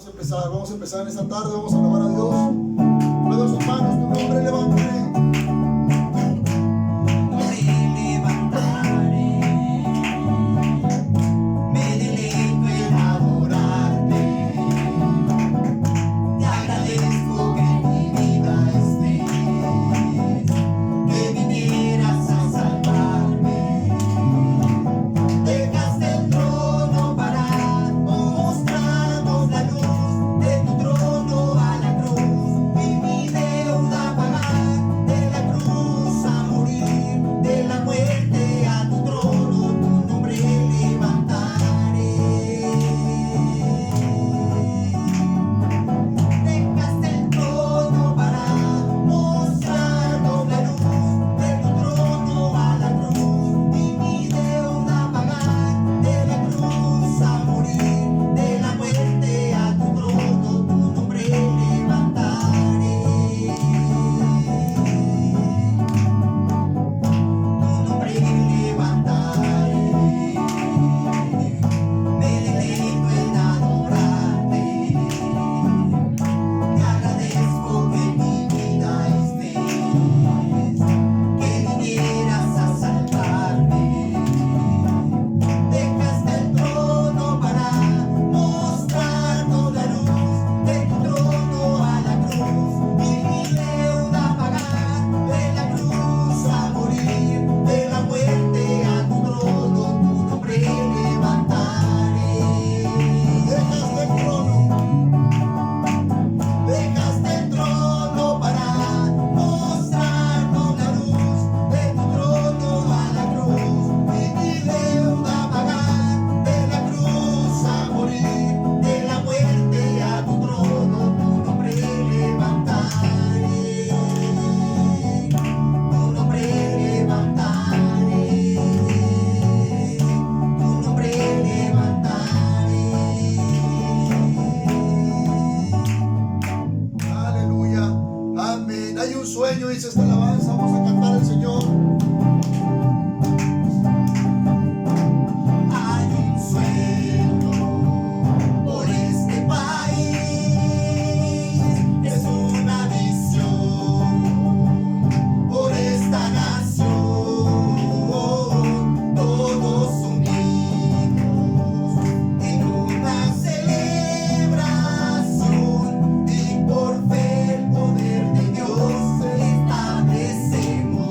Vamos a empezar en esta tarde, vamos a alabar a Dios. Puedo sus manos, tu nombre levantaré. Dice esta alabanza, vamos a cantar al Señor. Hay un sueño por este país, es una visión por esta nación, todos unidos en una celebración y por fe el poder de Dios establecemos.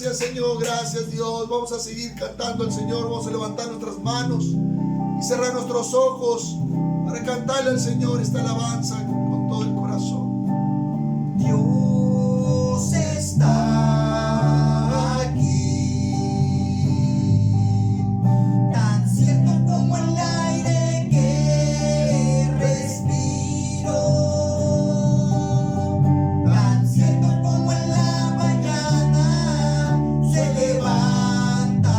Gracias, Señor, gracias, Dios. Vamos a seguir cantando al Señor. Vamos a levantar nuestras manos y cerrar nuestros ojos para cantarle al Señor esta alabanza con todo el corazón. Dios está aquí, tan cierto como el aire que respiro, tan cierto como en la mañana se levanta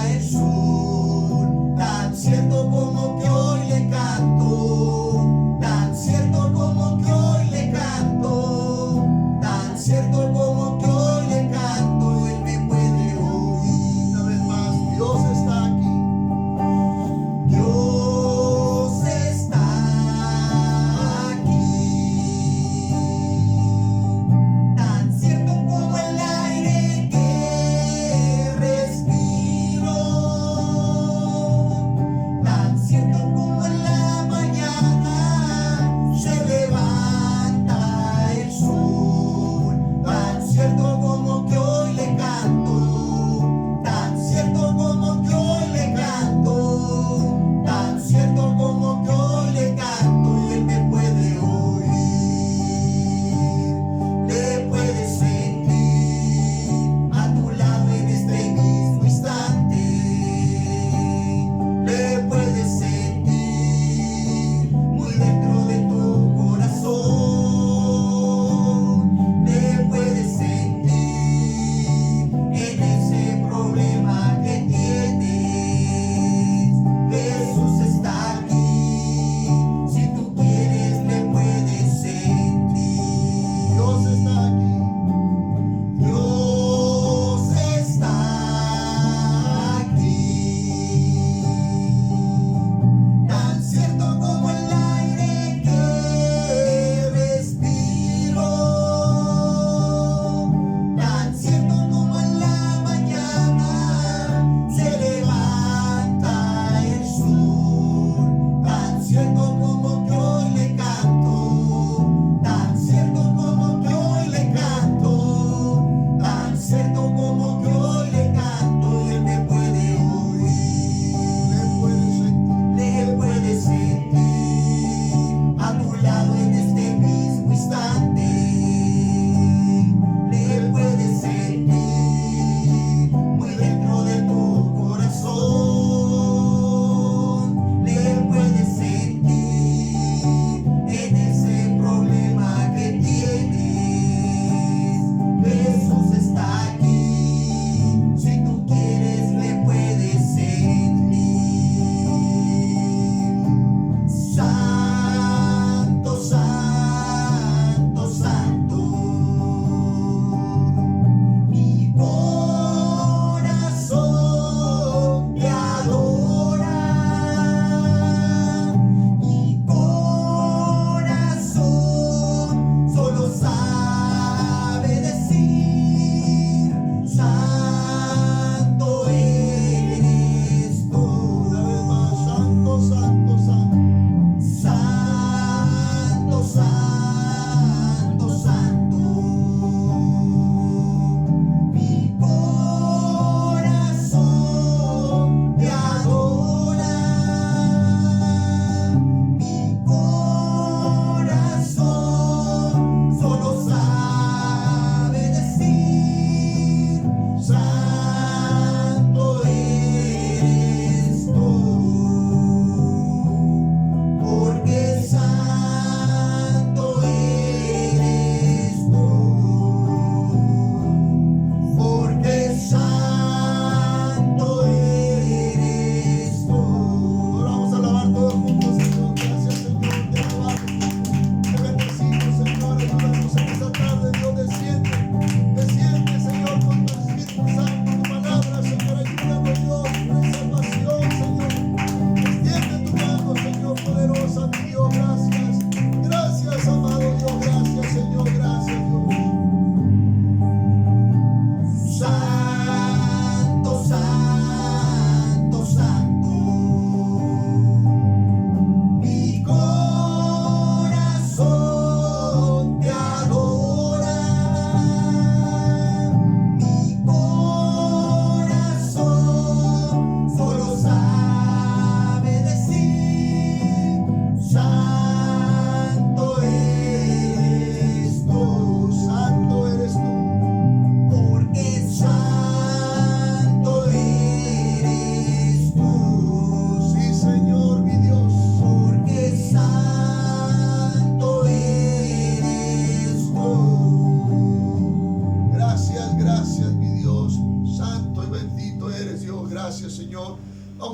el sol, tan cierto como que hoy le canto, tan cierto como que hoy le canto, tan cierto como que hoy le canto, Él me puede oír. Una vez más, Dios está aquí. Dios está aquí, tan cierto como el aire que respiro, tan cierto como en la mañana se levanta el sol, tan cierto como que hoy le canto, tan cierto como que hoy le canto, tan cierto como que hoy le canto, y Él me puede oír, le puedes sentir a tu lado en este mismo instante, le puedes sentir muy dentro de tu corazón, le puedes sentir en ese problema que tienes. Jesús está aquí, si tú quieres le puedes sentir. Dios está aquí. Dios está aquí, tan cierto como el aire que respiro, tan cierto como en la mañana se levanta el sol, tan cierto como que hoy le canto, tan cierto como que hoy le canto.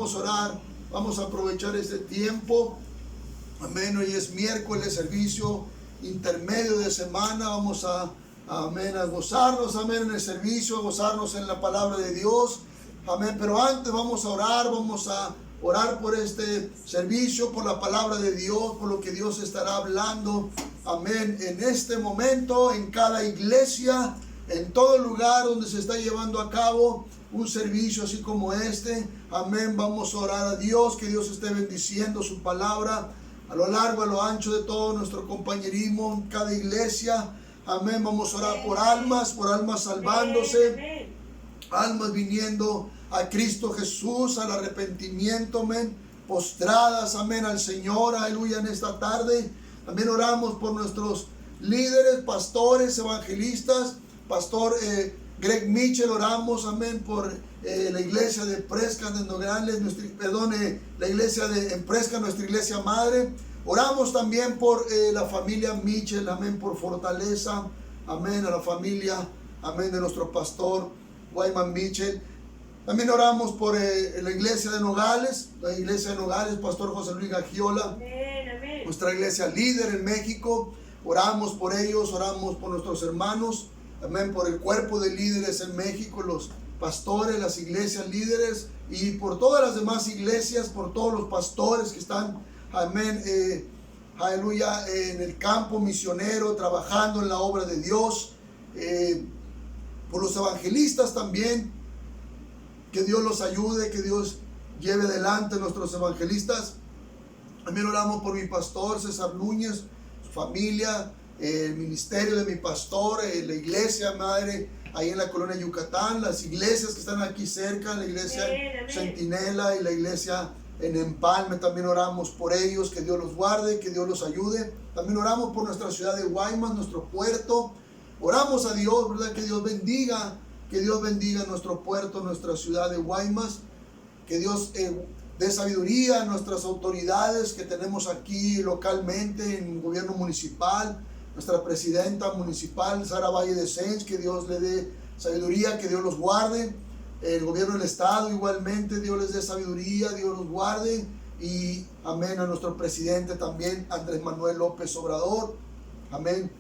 vamos a orar, vamos a aprovechar este tiempo. Amén, hoy es miércoles, servicio intermedio de semana. Vamos amén, a gozarnos, amén, en el servicio, a gozarnos en la palabra de Dios. Amén, pero antes vamos a orar por este servicio, por la palabra de Dios, por lo que Dios estará hablando. Amén, en este momento, en cada iglesia, en todo lugar donde se está llevando a cabo un servicio así como este. Amén, vamos a orar a Dios, que Dios esté bendiciendo su palabra a lo largo, a lo ancho de todo nuestro compañerismo, en cada iglesia. Amén, vamos a orar por almas salvándose, almas viniendo a Cristo Jesús, al arrepentimiento, amén, postradas, amén, al Señor, aleluya, en esta tarde. También oramos por nuestros líderes, pastores, evangelistas, pastor Greg Mitchell, oramos, amén, por la iglesia de Presca de Nogales, la iglesia de Presca, nuestra iglesia madre. Oramos también por la familia Mitchell, amén, por fortaleza, amén, a la familia, amén, de nuestro pastor Wyman Mitchell. También oramos por la iglesia de Nogales, pastor José Luis Gagiola, nuestra iglesia líder en México. Oramos por ellos, oramos por nuestros hermanos, amén, por el cuerpo de líderes en México, los pastores, las iglesias líderes, y por todas las demás iglesias, por todos los pastores que están, amén, aleluya, en el campo misionero, trabajando en la obra de Dios, por los evangelistas también, que Dios los ayude, que Dios lleve adelante a nuestros evangelistas. También oramos por mi pastor César Núñez, su familia, el ministerio de mi pastor, la iglesia madre ahí en la colonia Yucatán, las iglesias que están aquí cerca, la iglesia Centinela y la iglesia en Empalme. También oramos por ellos, que Dios los guarde, que Dios los ayude. También oramos por nuestra ciudad de Guaymas, nuestro puerto. Oramos a Dios, ¿verdad? Que Dios bendiga nuestro puerto, nuestra ciudad de Guaymas, que Dios dé sabiduría a nuestras autoridades que tenemos aquí localmente en el gobierno municipal, nuestra presidenta municipal Sara Valle de Sens, que Dios le dé sabiduría, que Dios los guarde, el gobierno del estado igualmente, Dios les dé sabiduría, Dios los guarde, y amén, a nuestro presidente también, Andrés Manuel López Obrador, amén,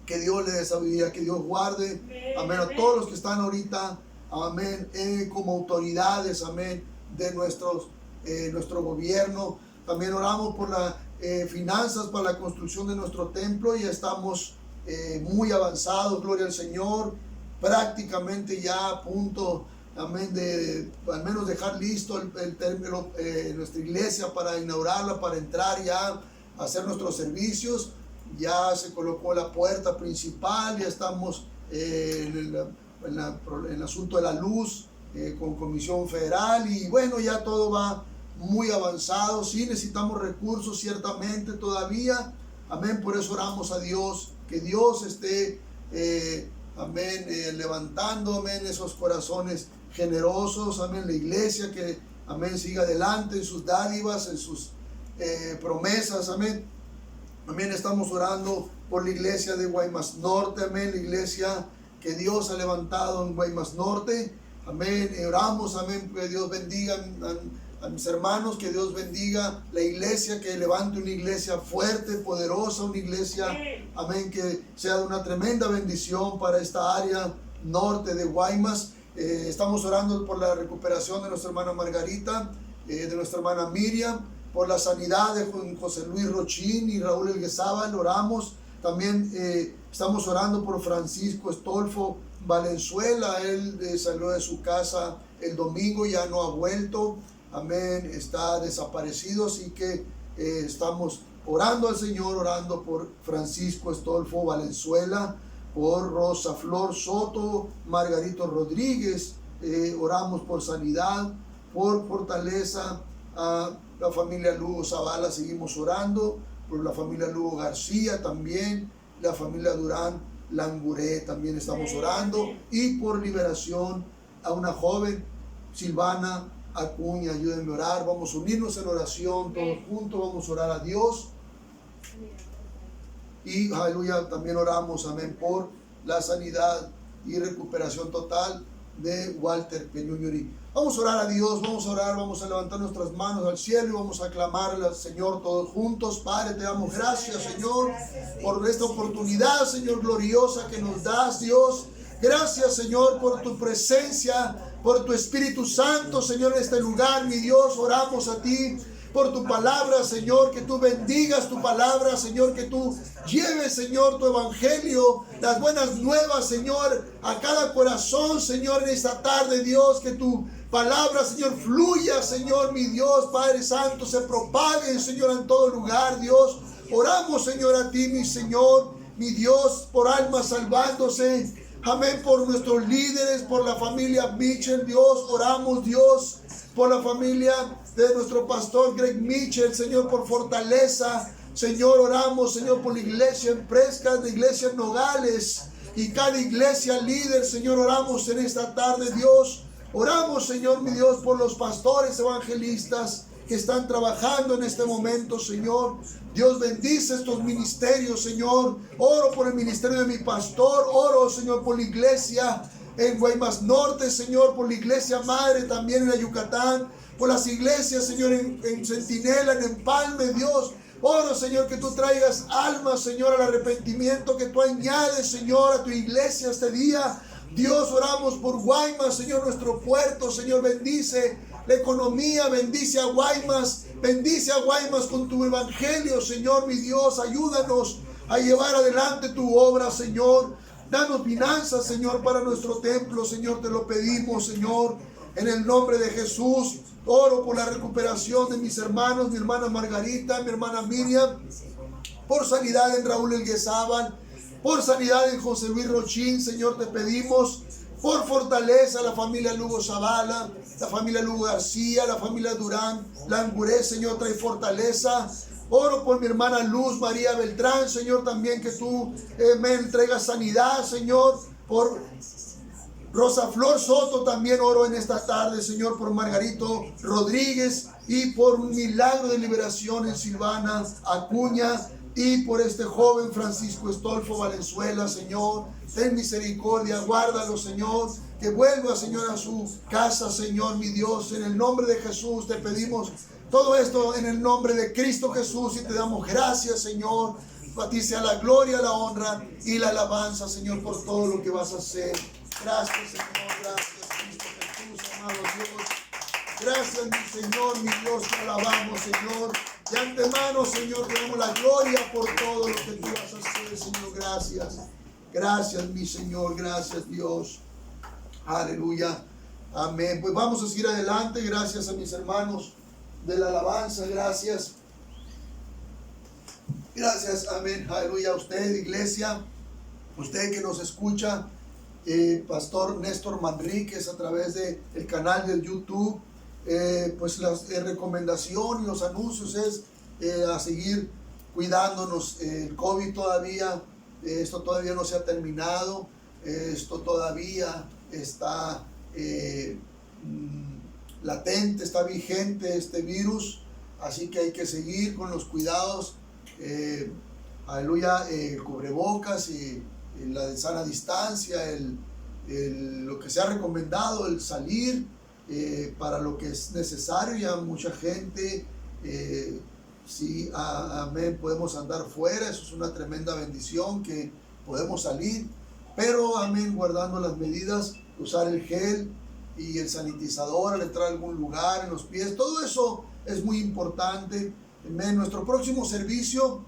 que Dios le dé sabiduría, que Dios guarde, amén, a todos los que están ahorita, amén, como autoridades, amén, de nuestro gobierno. También oramos por las finanzas para la construcción de nuestro templo. Ya estamos muy avanzados, gloria al Señor, prácticamente ya a punto, amén, de al menos dejar listo el templo, nuestra iglesia, para inaugurarla, para entrar ya a hacer nuestros servicios. Ya se colocó la puerta principal, ya estamos en el asunto de la luz, con Comisión Federal, y bueno, ya todo va muy avanzado. Sí necesitamos recursos ciertamente todavía, amén, por eso oramos a Dios, que Dios esté, amén, levantando, amén, esos corazones generosos, amén, la iglesia que, amén, siga adelante en sus dádivas, en sus promesas, amén. Amén, estamos orando por la iglesia de Guaymas Norte, amén, la iglesia que Dios ha levantado en Guaymas Norte, amén, oramos, amén, que Dios bendiga a mis hermanos, que Dios bendiga la iglesia, que levante una iglesia fuerte, poderosa, una iglesia, amén, que sea de una tremenda bendición para esta área norte de Guaymas. Estamos orando por la recuperación de nuestra hermana Margarita, de nuestra hermana Miriam, por la sanidad de José Luis Rochín y Raúl Elguezábal, oramos. También estamos orando por Francisco Estolfo Valenzuela. Él salió de su casa el domingo, ya no ha vuelto, amén, está desaparecido, así que estamos orando al Señor, orando por Francisco Estolfo Valenzuela, por Rosa Flor Soto, Margarito Rodríguez, oramos por sanidad, por fortaleza a la familia Lugo Zavala, seguimos orando por la familia Lugo García también, la familia Durán Languré también estamos orando, y por liberación a una joven, Silvana Acuña. Ayúdenme a orar, vamos a unirnos en oración todos juntos, vamos a orar a Dios. Y aleluya, también oramos, amén, por la sanidad y recuperación total de Walter Peñuñuri. Vamos a orar a Dios, vamos a orar, vamos a levantar nuestras manos al cielo y vamos a clamarle al Señor todos juntos. Padre, te damos gracias, Señor, por esta oportunidad, Señor, gloriosa que nos das, Dios. Gracias, Señor, por tu presencia, por tu Espíritu Santo, Señor, en este lugar, mi Dios. Oramos a ti por tu palabra, Señor, que tú bendigas tu palabra, Señor, que tú lleves, Señor, tu evangelio, las buenas nuevas, Señor, a cada corazón, Señor, en esta tarde, Dios, que tu palabra, Señor, fluya, Señor, mi Dios, Padre Santo, se propague, Señor, en todo lugar, Dios. Oramos, Señor, a ti, mi Señor, mi Dios, por almas salvándose. Amén, por nuestros líderes, por la familia Mitchell, Dios. Oramos, Dios, por la familia de nuestro pastor Greg Mitchell, Señor, por fortaleza. Señor, oramos, Señor, por la iglesia en Prescott, la iglesia en Nogales y cada iglesia líder, Señor, oramos en esta tarde, Dios. Oramos, Señor, mi Dios, por los pastores evangelistas que están trabajando en este momento, Señor. Dios, bendice estos ministerios, Señor. Oro por el ministerio de mi pastor. Oro, Señor, por la iglesia en Guaymas Norte, Señor, por la iglesia madre también en la Yucatán, por las iglesias, Señor, en Centinela, en Empalme, Dios. Oro, Señor, que tú traigas almas, Señor, al arrepentimiento, que tú añades, Señor, a tu iglesia este día. Dios, oramos por Guaymas, Señor, nuestro puerto, Señor, bendice la economía, bendice a Guaymas con tu evangelio, Señor, mi Dios. Ayúdanos a llevar adelante tu obra, Señor. Danos finanzas, Señor, para nuestro templo, Señor, te lo pedimos, Señor, en el nombre de Jesús. Oro por la recuperación de mis hermanos, mi hermana Margarita, mi hermana Miriam, por sanidad en Raúl Elguezábal, por sanidad en José Luis Rochín, Señor, te pedimos, por fortaleza la familia Lugo Zavala, la familia Lugo García, la familia Durán Languré, Señor, trae fortaleza. Oro por mi hermana Luz María Beltrán, Señor, también que tú me entregas sanidad, Señor. Por Rosa Flor Soto también oro en esta tarde, Señor, por Margarito Rodríguez y por un milagro de liberación en Silvana Acuña y por este joven Francisco Estolfo Valenzuela, Señor. Ten misericordia, guárdalo, Señor, que vuelva, Señor, a su casa, Señor, mi Dios. En el nombre de Jesús te pedimos todo esto en el nombre de Cristo Jesús y te damos gracias, Señor. A ti sea la gloria, la honra y la alabanza, Señor, por todo lo que vas a hacer. Gracias, Señor, gracias, Cristo Jesús, amado Dios. Gracias, mi Señor, mi Dios, te alabamos, Señor. De antemano, Señor, te damos la gloria por todo lo que tú vas a hacer, Señor. Gracias. Gracias, mi Señor, gracias, Dios. Aleluya. Amén. Pues vamos a seguir adelante. Gracias a mis hermanos de la alabanza. Gracias. Gracias. Amén. Aleluya. A usted, iglesia. Usted que nos escucha. Pastor Néstor Manríquez a través del canal de YouTube, pues la recomendación y los anuncios es a seguir cuidándonos. El COVID todavía, esto todavía no se ha terminado, esto todavía está latente, está vigente este virus, así que hay que seguir con los cuidados, aleluya, cubrebocas y la de sana distancia, lo que se ha recomendado, el salir para lo que es necesario. Ya mucha gente, sí, amén, podemos andar fuera, eso es una tremenda bendición que podemos salir, pero amén, guardando las medidas, usar el gel y el sanitizador al entrar a algún lugar, en los pies, todo eso es muy importante. Amén. Nuestro próximo servicio,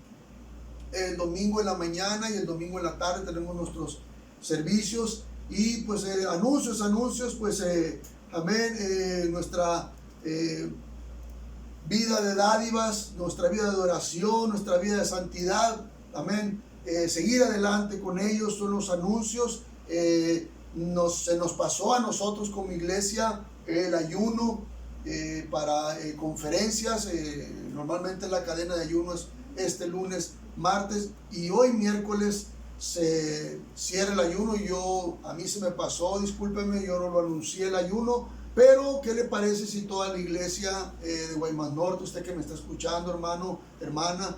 el domingo en la mañana y el domingo en la tarde tenemos nuestros servicios y pues anuncios, pues amén, nuestra vida de dádivas, nuestra vida de adoración, nuestra vida de santidad, amén, seguir adelante con ellos son los anuncios. Se nos pasó a nosotros como iglesia el ayuno para conferencias. Normalmente la cadena de ayuno es este lunes, martes y hoy miércoles se cierra el ayuno. A mí se me pasó, discúlpeme, yo no lo anuncié el ayuno, pero ¿qué le parece si toda la iglesia de Guaymas Norte, usted que me está escuchando, hermano, hermana,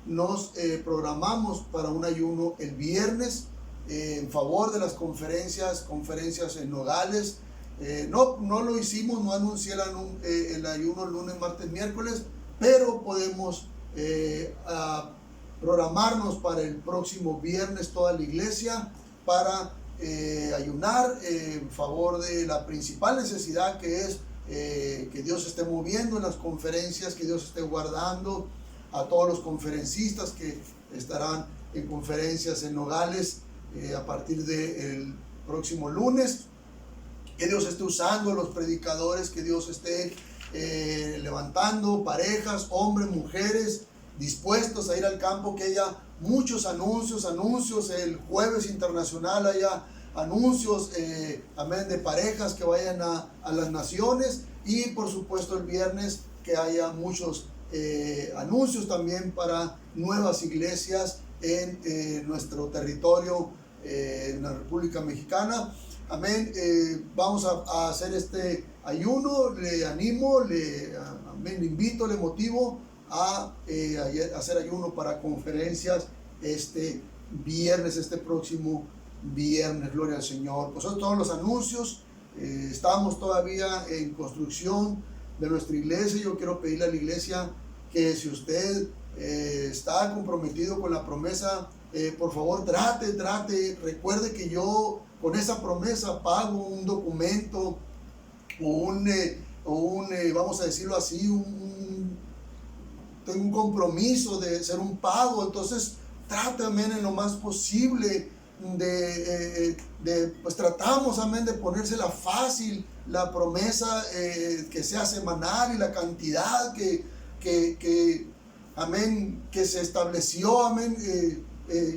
nos programamos para un ayuno el viernes en favor de las conferencias en Nogales. No lo hicimos, no anuncié el ayuno lunes, martes, miércoles, pero podemos programarnos para el próximo viernes toda la iglesia para ayunar en favor de la principal necesidad, que es que Dios esté moviendo en las conferencias, que Dios esté guardando a todos los conferencistas que estarán en conferencias en Nogales a partir del próximo lunes. Que Dios esté usando los predicadores, que Dios esté levantando parejas, hombres, mujeres, dispuestos a ir al campo, que haya muchos anuncios, el jueves internacional haya anuncios, amén, de parejas que vayan a las naciones, y por supuesto el viernes que haya muchos anuncios también para nuevas iglesias en nuestro territorio, en la República Mexicana. Amén. Vamos a hacer este ayuno. Le animo, amén, le invito, le motivo a hacer ayuno para conferencias este próximo viernes. Gloria al Señor. Pues son todos los anuncios. Estamos todavía en construcción de nuestra iglesia. Yo quiero pedirle a la iglesia que si usted está comprometido con la promesa, por favor trate, recuerde que yo con esa promesa pago un documento o vamos a decirlo así, tengo un compromiso de ser un pago. Entonces trate, amén, en lo más posible pues tratamos, amén, de ponérsela fácil la promesa, que sea semanal, y la cantidad que amén, que se estableció, amén,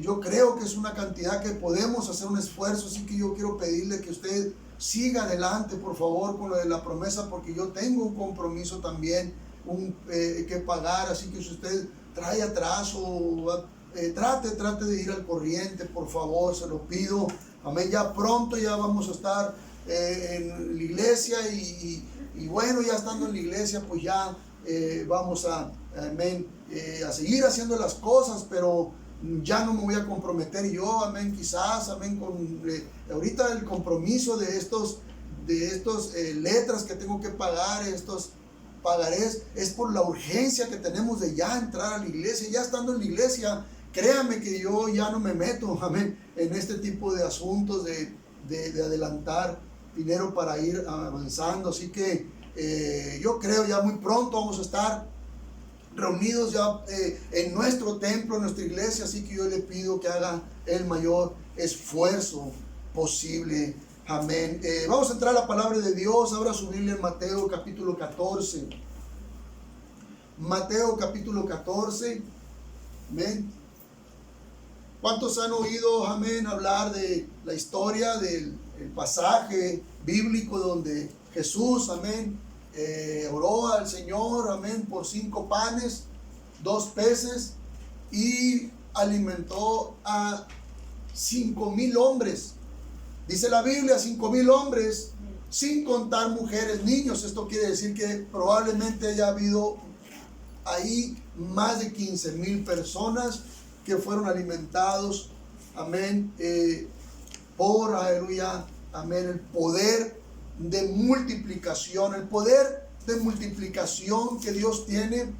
yo creo que es una cantidad que podemos hacer un esfuerzo. Así que yo quiero pedirle que usted siga adelante, por favor, con lo de la promesa, porque yo tengo un compromiso también que pagar. Así que si usted trae atraso, trate de ir al corriente, por favor, se lo pido. Amén. Ya pronto ya vamos a estar en la iglesia, y bueno, ya estando en la iglesia, pues ya vamos amén, a seguir haciendo las cosas, pero ya no me voy a comprometer yo, amén, quizás, amén, con ahorita el compromiso de estos letras que tengo que pagar, estos pagarés, es por la urgencia que tenemos de ya entrar a la iglesia. Ya estando en la iglesia, créame que yo ya no me meto, amén, en este tipo de asuntos de adelantar dinero para ir avanzando. Así que yo creo ya muy pronto vamos a estar reunidos ya en nuestro templo, en nuestra iglesia. Así que yo le pido que haga el mayor esfuerzo posible. Amén. Vamos a entrar a la palabra de Dios. Abra su Biblia en Mateo capítulo 14. Mateo capítulo 14. Amén. ¿Cuántos han oído, amén, hablar de la historia del pasaje bíblico donde Jesús, amén, oró al Señor, amén, por 5 panes, 2 peces, y alimentó a 5,000 hombres? Dice la Biblia, 5,000 hombres, sin contar mujeres, niños. Esto quiere decir que probablemente haya habido ahí más de 15,000 personas que fueron alimentados, amén, por, aleluya, amén, el poder de multiplicación, que Dios tiene,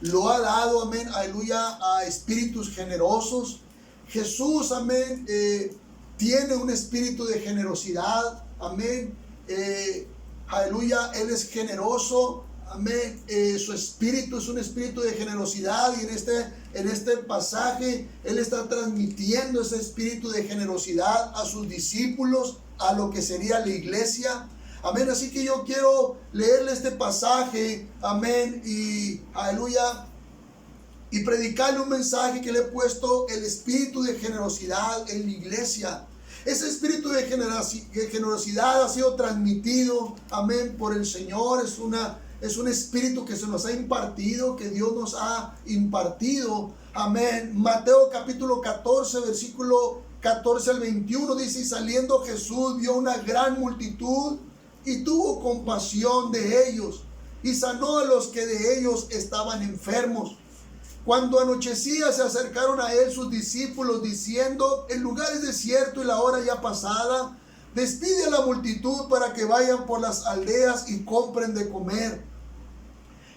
lo ha dado, amén, aleluya, a espíritus generosos. Jesús, amén, tiene un espíritu de generosidad, amén, aleluya, Él es generoso, amén, su espíritu es un espíritu de generosidad, y en este pasaje Él está transmitiendo ese espíritu de generosidad a sus discípulos, a lo que sería la iglesia, amén. Así que yo quiero leerle este pasaje, amén, y aleluya, y predicarle un mensaje que le he puesto: el espíritu de generosidad en la iglesia. Ese espíritu de generosidad ha sido transmitido, amén, por el Señor. Es un espíritu que se nos ha impartido, que Dios nos ha impartido, amén. Mateo capítulo 14, versículo 14 al 21 dice: y saliendo Jesús vio una gran multitud y tuvo compasión de ellos, y sanó a los que de ellos estaban enfermos, Cuando anochecía se acercaron a él sus discípulos diciendo: el lugar es desierto y la hora ya pasada. Despide a la multitud para que vayan por las aldeas y compren de comer.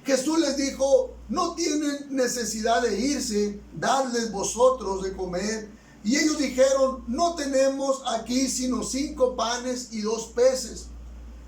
Jesús les dijo: no tienen necesidad de irse, dadles vosotros de comer. Y ellos dijeron: no tenemos aquí sino 5 panes y 2 peces.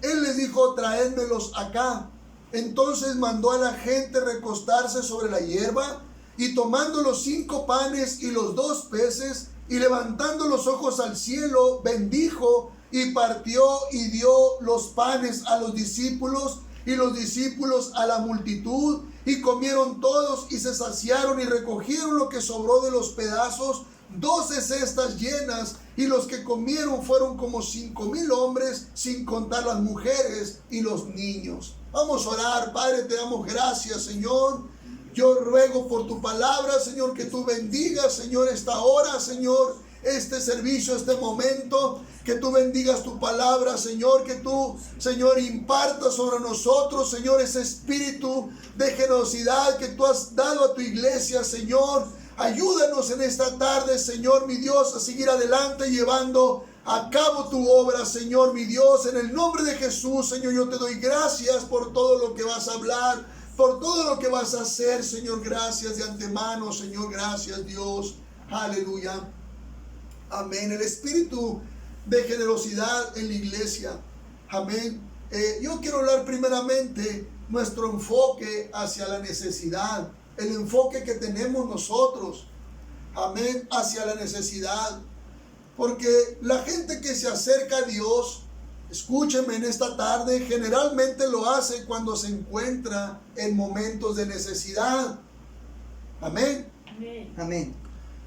Él les dijo: traédmelos acá. Entonces mandó a la gente recostarse sobre la hierba, y tomando los 5 panes y los 2 peces, y levantando los ojos al cielo, bendijo y partió y dio los panes a los discípulos y los discípulos a la multitud, y comieron todos y se saciaron y recogieron lo que sobró de los pedazos, 12 cestas llenas, y los que comieron fueron como 5,000 hombres, sin contar las mujeres y los niños. Vamos a orar. Padre, te damos gracias, Señor. Yo ruego por tu palabra, Señor, que tú bendigas, Señor, esta hora, Señor, este servicio, este momento, que tú bendigas tu palabra, Señor, que tú, Señor, impartas sobre nosotros, Señor, ese espíritu de generosidad que tú has dado a tu iglesia, Señor. Ayúdanos en esta tarde, Señor, mi Dios, a seguir adelante llevando a cabo tu obra, Señor, mi Dios. En el nombre de Jesús, Señor, yo te doy gracias por todo lo que vas a hablar, por todo lo que vas a hacer, Señor. Gracias de antemano, Señor. Gracias, Dios. Aleluya. Amén. El espíritu de generosidad en la iglesia. Amén. Yo quiero hablar primeramente nuestro enfoque hacia la necesidad. El enfoque que tenemos nosotros. Amén. Hacia la necesidad. Porque la gente que se acerca a Dios, escúcheme en esta tarde, generalmente lo hace cuando se encuentra en momentos de necesidad. Amén. Amén. Amén.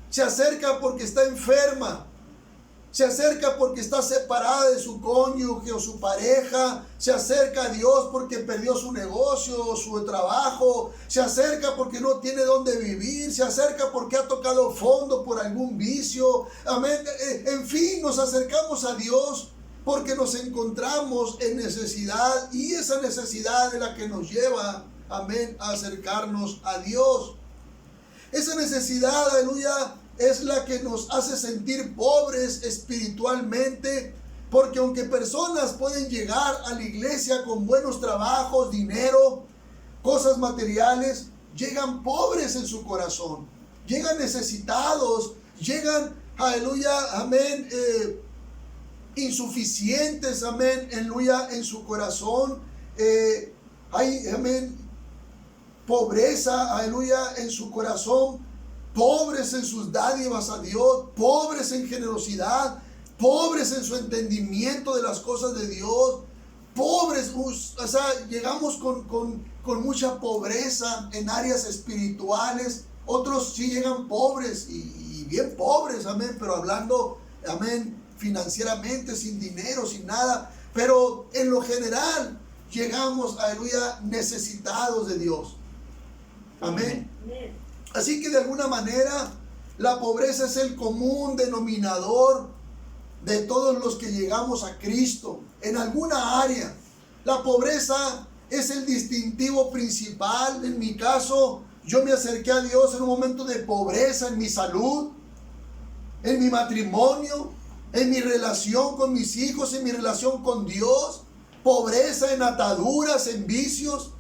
Se acerca porque está enferma. Se acerca porque está separada de su cónyuge o su pareja. Se acerca a Dios porque perdió su negocio o su trabajo. Se acerca porque no tiene dónde vivir. Se acerca porque ha tocado fondo por algún vicio. Amén. En fin, nos acercamos a Dios porque nos encontramos en necesidad. Y esa necesidad es la que nos lleva, amén, a acercarnos a Dios. Esa necesidad, aleluya, es la que nos hace sentir pobres espiritualmente, porque aunque personas pueden llegar a la iglesia con buenos trabajos, dinero, cosas materiales, llegan pobres en su corazón, llegan necesitados, llegan, aleluya, amén, insuficientes, amén, aleluya, en su corazón. Hay, amén, pobreza, aleluya, en su corazón, pobres en sus dádivas a Dios, pobres en generosidad, pobres en su entendimiento de las cosas de Dios, pobres, o sea, llegamos con mucha pobreza en áreas espirituales. Otros sí llegan pobres y bien pobres, amén, pero hablando, amén, financieramente, sin dinero, sin nada, pero en lo general llegamos, aleluya, necesitados de Dios. Amén. Amén. Así que de alguna manera la pobreza es el común denominador de todos los que llegamos a Cristo en alguna área. La pobreza es el distintivo principal. En mi caso, yo me acerqué a Dios en un momento de pobreza en mi salud, en mi matrimonio, en mi relación con mis hijos, en mi relación con Dios. Pobreza en ataduras, en vicios.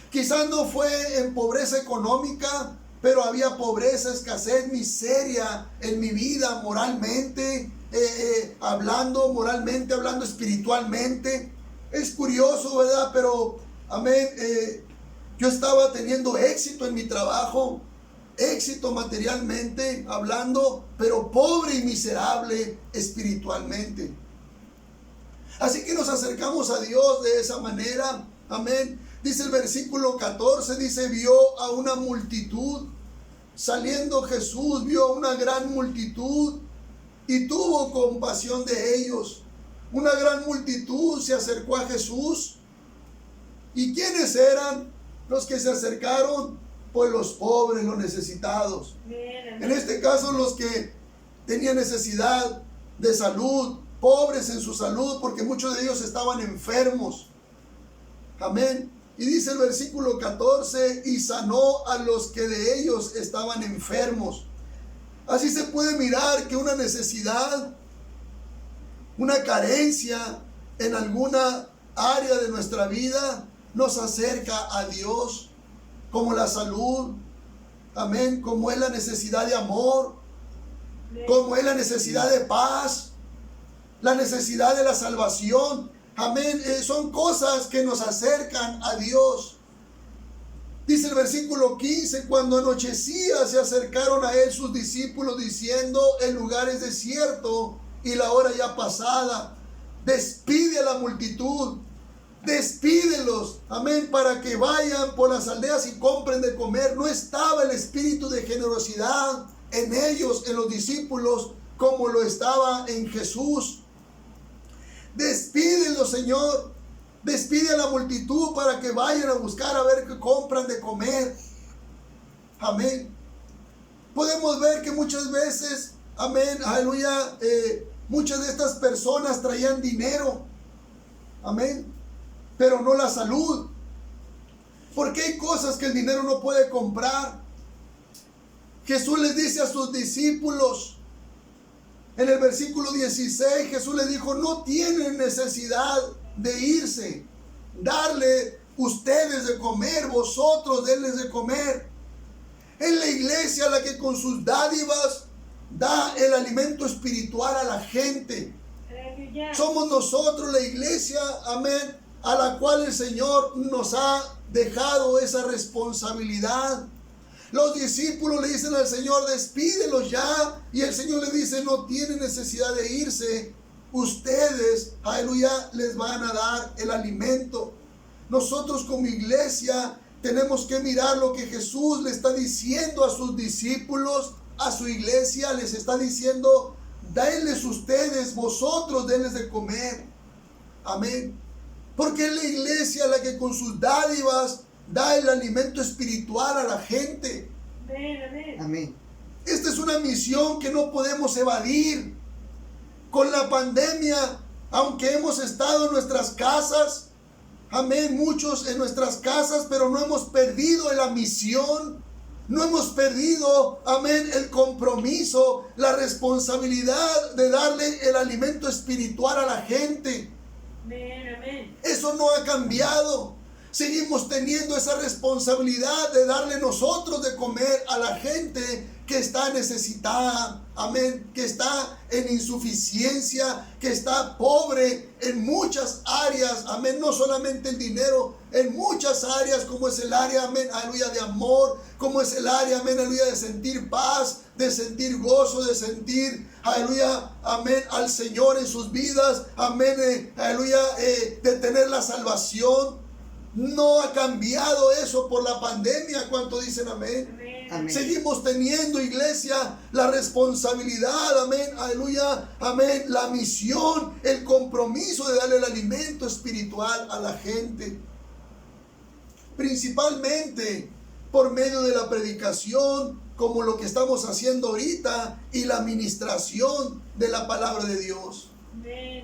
Quizás no fue en pobreza económica, pero había pobreza, escasez, miseria en mi vida moralmente, hablando espiritualmente. Es curioso, ¿verdad? Pero, amén, yo estaba teniendo éxito en mi trabajo, éxito materialmente hablando, pero pobre y miserable espiritualmente. Así que nos acercamos a Dios de esa manera, amén. Dice el versículo 14, dice, vio a una multitud, saliendo Jesús, vio a una gran multitud y tuvo compasión de ellos. Una gran multitud se acercó a Jesús. ¿Y quiénes eran los que se acercaron? Pues los pobres, los necesitados. En este caso, los que tenían necesidad de salud, pobres en su salud, porque muchos de ellos estaban enfermos. Amén. Y dice el versículo 14, y sanó a los que de ellos estaban enfermos. Así se puede mirar que una necesidad, una carencia en alguna área de nuestra vida nos acerca a Dios, como la salud, amén, como es la necesidad de amor, como es la necesidad de paz, la necesidad de la salvación, amén, son cosas que nos acercan a Dios. Dice el versículo 15, cuando anochecía se acercaron a él sus discípulos diciendo, el lugar es desierto y la hora ya pasada, despide a la multitud, despídelos, amén, para que vayan por las aldeas y compren de comer. No estaba el espíritu de generosidad en ellos, en los discípulos, como lo estaba en Jesús. Despídelos, Señor. Despide a la multitud para que vayan a buscar a ver qué compran de comer. Amén. Podemos ver que muchas veces, amén, aleluya, muchas de estas personas traían dinero. Amén. Pero no la salud. Porque hay cosas que el dinero no puede comprar. Jesús les dice a sus discípulos, en el versículo 16, Jesús les dijo, no tienen necesidad de irse, darle ustedes de comer, vosotros denles de comer. Es la iglesia la que con sus dádivas da el alimento espiritual a la gente. Somos nosotros la iglesia, amén, a la cual el Señor nos ha dejado esa responsabilidad. Los discípulos le dicen al Señor, despídelos ya, y el Señor le dice, no tienen necesidad de irse, ustedes, aleluya, les van a dar el alimento. Nosotros como iglesia tenemos que mirar lo que Jesús le está diciendo a sus discípulos, a su iglesia, les está diciendo, denles ustedes, vosotros denles de comer. Amén. Porque es la iglesia la que con sus dádivas da el alimento espiritual a la gente. Amén. Amén. Esta es una misión que no podemos evadir. Con la pandemia, aunque hemos estado en nuestras casas, amén, muchos en nuestras casas, pero no hemos perdido la misión, no hemos perdido, amén, el compromiso, la responsabilidad de darle el alimento espiritual a la gente. Amén, amén. Eso no ha cambiado. Seguimos teniendo esa responsabilidad de darle nosotros de comer a la gente que está necesitada, amén, que está en insuficiencia, que está pobre en muchas áreas, amén, no solamente el dinero, en muchas áreas, como es el área, amén, aleluya, de amor, como es el área, amén, aleluya, de sentir paz, de sentir gozo, de sentir, aleluya, amén, al Señor en sus vidas, amén, aleluya, de tener la salvación. No ha cambiado eso por la pandemia. ¿Cuánto dicen amén? Amén. Amén. Seguimos teniendo, iglesia, la responsabilidad, amén, aleluya, amén, la misión, el compromiso de darle el alimento espiritual a la gente. Principalmente por medio de la predicación, como lo que estamos haciendo ahorita, y la administración de la palabra de Dios.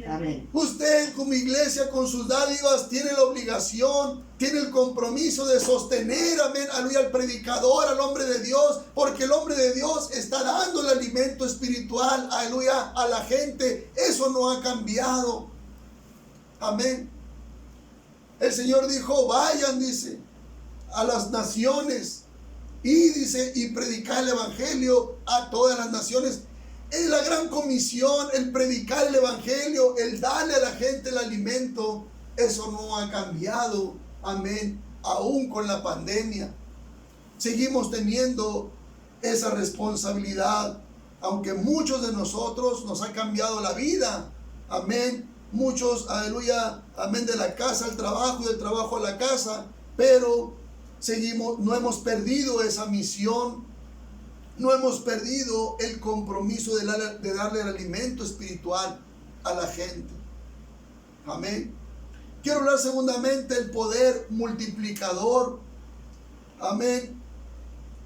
Amén. Usted como iglesia con sus dádivas tiene la obligación, tiene el compromiso de sostener, amén, aleluya, al predicador, al hombre de Dios, porque el hombre de Dios está dando el alimento espiritual, aleluya, a la gente. Eso no ha cambiado. Amén. El Señor dijo, vayan, dice, a las naciones y dice, y predicar el evangelio a todas las naciones. Es la gran comisión, el predicar el evangelio, el darle a la gente el alimento. Eso no ha cambiado, amén, aún con la pandemia. Seguimos teniendo esa responsabilidad, aunque muchos de nosotros nos ha cambiado la vida, amén. Muchos, aleluya, amén, de la casa al trabajo y del trabajo a la casa, pero seguimos, no hemos perdido esa misión. No hemos perdido el compromiso de darle el alimento espiritual a la gente. Amén. Quiero hablar segundamente del poder multiplicador. Amén.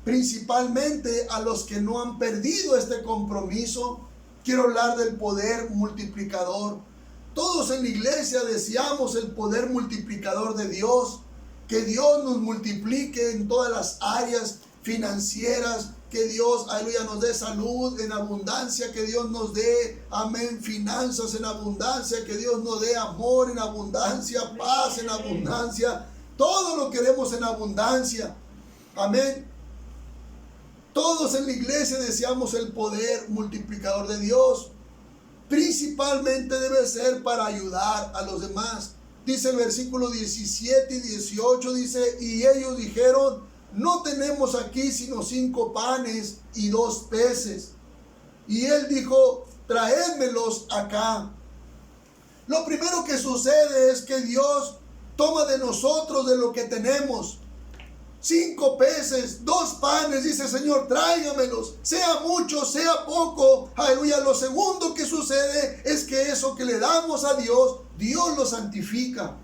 Principalmente a los que no han perdido este compromiso. Quiero hablar del poder multiplicador. Todos en la iglesia deseamos el poder multiplicador de Dios. Que Dios nos multiplique en todas las áreas financieras. Que Dios, aleluya, nos dé salud en abundancia. Que Dios nos dé, amén, finanzas en abundancia. Que Dios nos dé amor en abundancia, paz en abundancia. Todo lo queremos en abundancia. Amén. Todos en la iglesia deseamos el poder multiplicador de Dios. Principalmente debe ser para ayudar a los demás. Dice el versículo 17 y 18, dice, y ellos dijeron, no tenemos aquí sino 5 panes y 2 peces. Y él dijo, traédmelos acá. Lo primero que sucede es que Dios toma de nosotros de lo que tenemos. 5 peces, 2 panes, dice Señor, tráigamelos, sea mucho, sea poco, aleluya. Lo segundo que sucede es que eso que le damos a Dios, Dios lo santifica.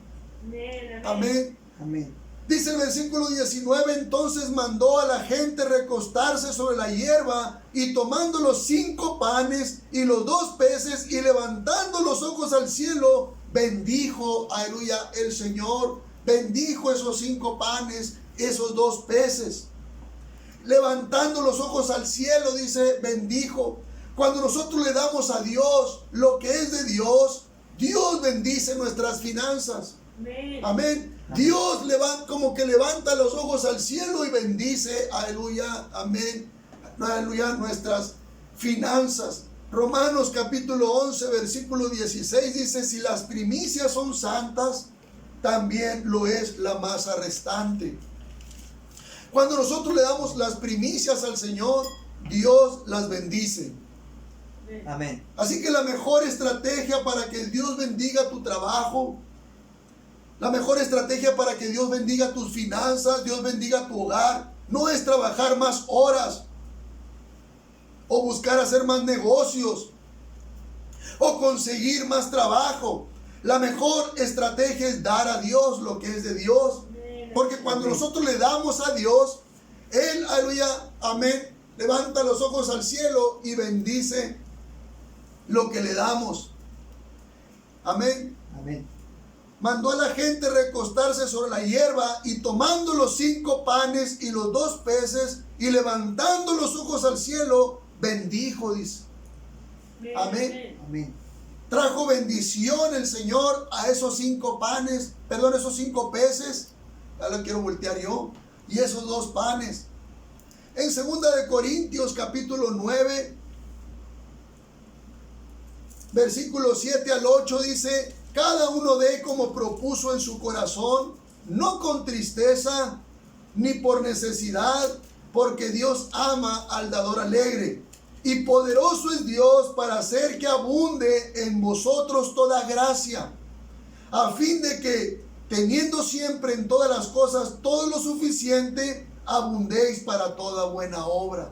Amén. Amén. Amén. Dice el versículo 19, entonces mandó a la gente recostarse sobre la hierba, y tomando los 5 panes y los 2 peces, y levantando los ojos al cielo, bendijo, aleluya, el Señor, bendijo esos 5 panes, esos 2 peces. Levantando los ojos al cielo, dice, bendijo. Cuando nosotros le damos a Dios lo que es de Dios, Dios bendice nuestras finanzas. Amén. Amén. Dios como que levanta los ojos al cielo y bendice, aleluya, amén, aleluya, nuestras finanzas. Romanos capítulo 11, versículo 16 dice, si las primicias son santas, también lo es la masa restante. Cuando nosotros le damos las primicias al Señor, Dios las bendice. Amén. Así que la mejor estrategia para que Dios bendiga tu trabajo, la mejor estrategia para que Dios bendiga tus finanzas, Dios bendiga tu hogar, no es trabajar más horas o buscar hacer más negocios o conseguir más trabajo. La mejor estrategia es dar a Dios lo que es de Dios. Porque cuando nosotros le damos a Dios, Él, aleluya, amén, levanta los ojos al cielo y bendice lo que le damos. Amén. Amén. Mandó a la gente recostarse sobre la hierba, y tomando los 5 panes y los 2 peces, y levantando los ojos al cielo, bendijo, dice. Amén. Amén. Trajo bendición el Señor a esos 5 panes, perdón, esos 5 peces. Ya lo quiero voltear yo. Y esos 2 panes. En 2 de Corintios capítulo 9, versículo 7 al 8 dice, cada uno dé como propuso en su corazón, no con tristeza ni por necesidad, porque Dios ama al dador alegre. Y poderoso es Dios para hacer que abunde en vosotros toda gracia, a fin de que, teniendo siempre en todas las cosas todo lo suficiente, abundéis para toda buena obra.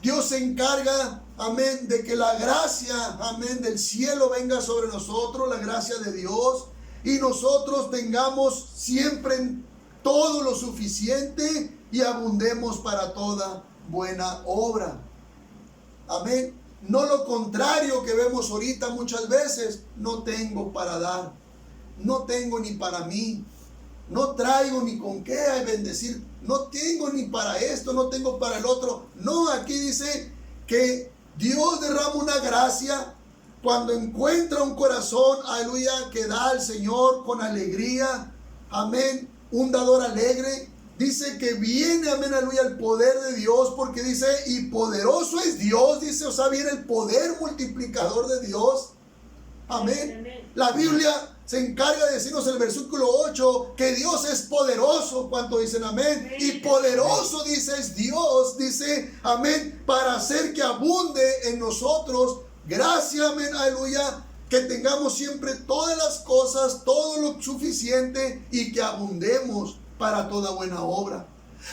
Dios se encarga, amén, de que la gracia, amén, del cielo venga sobre nosotros, la gracia de Dios, y nosotros tengamos siempre todo lo suficiente y abundemos para toda buena obra. Amén. No lo contrario que vemos ahorita muchas veces, no tengo para dar, no tengo ni para mí, no traigo ni con qué bendecir, no tengo ni para esto, no tengo para el otro. No, aquí dice que Dios derrama una gracia cuando encuentra un corazón, aleluya, que da al Señor con alegría, amén, un dador alegre. Dice que viene, amén, aleluya, el poder de Dios, porque dice, y poderoso es Dios, dice, o sea, viene el poder multiplicador de Dios. Amén. La Biblia se encarga de decirnos en el versículo 8 que Dios es poderoso. ¿Cuánto dicen amén? Y poderoso, dice, es Dios, dice, amén, para hacer que abunde en nosotros gracia, amén, aleluya, que tengamos siempre todas las cosas, todo lo suficiente, y que abundemos para toda buena obra.